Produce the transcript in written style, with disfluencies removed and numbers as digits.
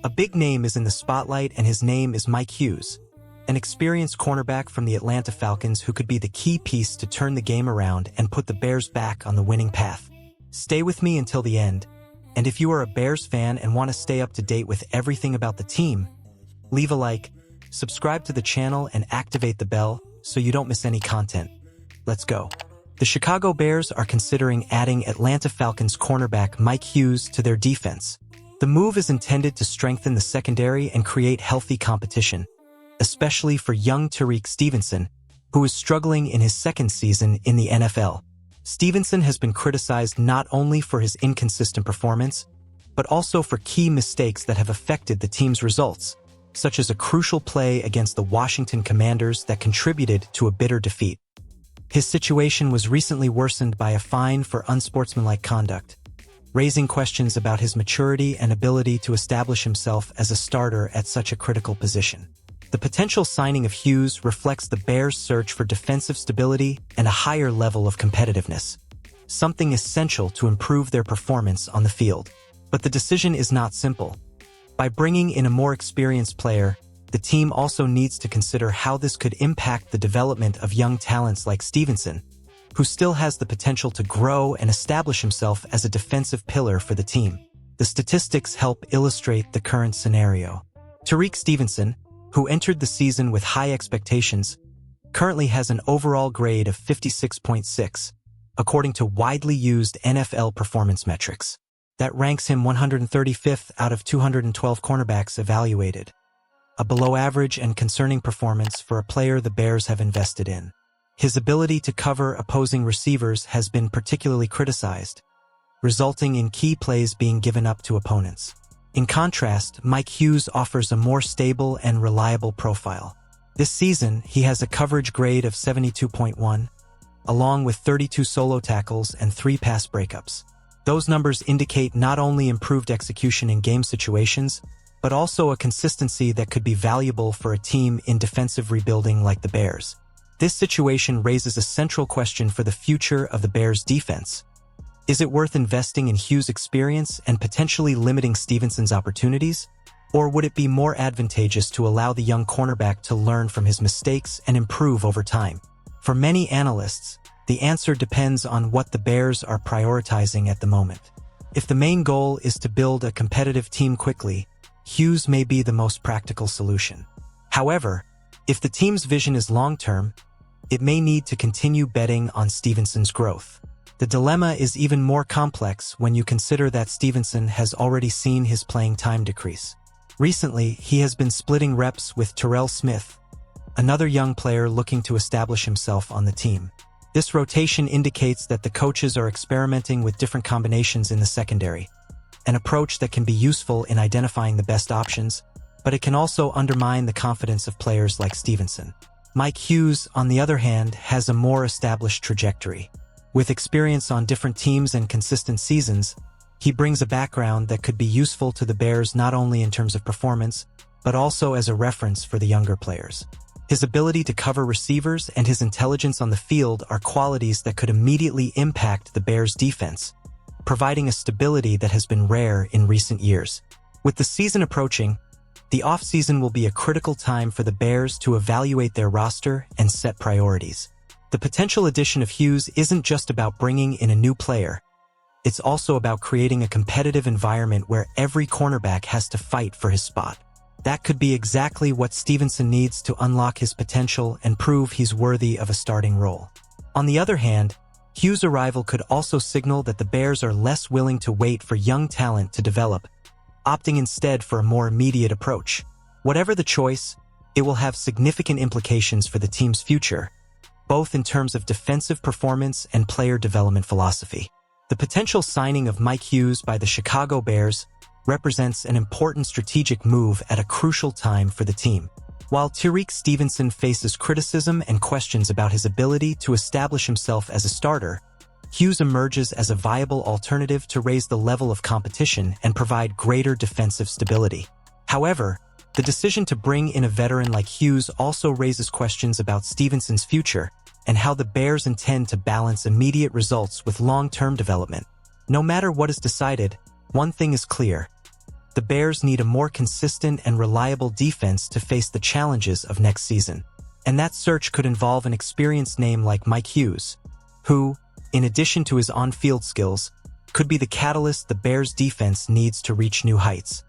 A big name is in the spotlight, and his name is Mike Hughes, an experienced cornerback from the Atlanta Falcons who could be the key piece to turn the game around and put the Bears back on the winning path. Stay with me until the end, and if you are a Bears fan and want to stay up to date with everything about the team, leave a like, subscribe to the channel, and activate the bell so you don't miss any content. Let's go. The Chicago Bears are considering adding Atlanta Falcons cornerback Mike Hughes to their defense. The move is intended to strengthen the secondary and create healthy competition, especially for young Tariq Stevenson, who is struggling in his second season in the NFL. Stevenson has been criticized not only for his inconsistent performance, but also for key mistakes that have affected the team's results, such as a crucial play against the Washington Commanders that contributed to a bitter defeat. His situation was recently worsened by a fine for unsportsmanlike conduct, raising questions about his maturity and ability to establish himself as a starter at such a critical position. The potential signing of Hughes reflects the Bears' search for defensive stability and a higher level of competitiveness, something essential to improve their performance on the field. But the decision is not simple. By bringing in a more experienced player, the team also needs to consider how this could impact the development of young talents like Stevenson, who still has the potential to grow and establish himself as a defensive pillar for the team. The statistics help illustrate the current scenario. Tariq Stevenson, who entered the season with high expectations, currently has an overall grade of 56.6, according to widely used NFL performance metrics. That ranks him 135th out of 212 cornerbacks evaluated, a below-average and concerning performance for a player the Bears have invested in. His ability to cover opposing receivers has been particularly criticized, resulting in key plays being given up to opponents. In contrast, Mike Hughes offers a more stable and reliable profile. This season, he has a coverage grade of 72.1, along with 32 solo tackles and 3 pass breakups. Those numbers indicate not only improved execution in game situations, but also a consistency that could be valuable for a team in defensive rebuilding like the Bears. This situation raises a central question for the future of the Bears' defense. Is it worth investing in Hughes' experience and potentially limiting Stevenson's opportunities? Or would it be more advantageous to allow the young cornerback to learn from his mistakes and improve over time? For many analysts, the answer depends on what the Bears are prioritizing at the moment. If the main goal is to build a competitive team quickly, Hughes may be the most practical solution. However, if the team's vision is long-term, it may need to continue betting on Stevenson's growth. The dilemma is even more complex when you consider that Stevenson has already seen his playing time decrease. Recently, he has been splitting reps with Terrell Smith, another young player looking to establish himself on the team. This rotation indicates that the coaches are experimenting with different combinations in the secondary, an approach that can be useful in identifying the best options, but it can also undermine the confidence of players like Stevenson. Mike Hughes, on the other hand, has a more established trajectory. With experience on different teams and consistent seasons, he brings a background that could be useful to the Bears not only in terms of performance, but also as a reference for the younger players. His ability to cover receivers and his intelligence on the field are qualities that could immediately impact the Bears' defense, providing a stability that has been rare in recent years. With the season approaching, the offseason will be a critical time for the Bears to evaluate their roster and set priorities. The potential addition of Hughes isn't just about bringing in a new player. It's also about creating a competitive environment where every cornerback has to fight for his spot. That could be exactly what Stevenson needs to unlock his potential and prove he's worthy of a starting role. On the other hand, Hughes' arrival could also signal that the Bears are less willing to wait for young talent to develop, opting instead for a more immediate approach. Whatever the choice, it will have significant implications for the team's future, both in terms of defensive performance and player development philosophy. The potential signing of Mike Hughes by the Chicago Bears represents an important strategic move at a crucial time for the team. While Tariq Stevenson faces criticism and questions about his ability to establish himself as a starter, Hughes emerges as a viable alternative to raise the level of competition and provide greater defensive stability. However, the decision to bring in a veteran like Hughes also raises questions about Stevenson's future and how the Bears intend to balance immediate results with long-term development. No matter what is decided, one thing is clear. The the Bears need a more consistent and reliable defense to face the challenges of next season. And that search could involve an experienced name like Mike Hughes, who, in addition to his on-field skills, could be the catalyst the Bears' defense needs to reach new heights.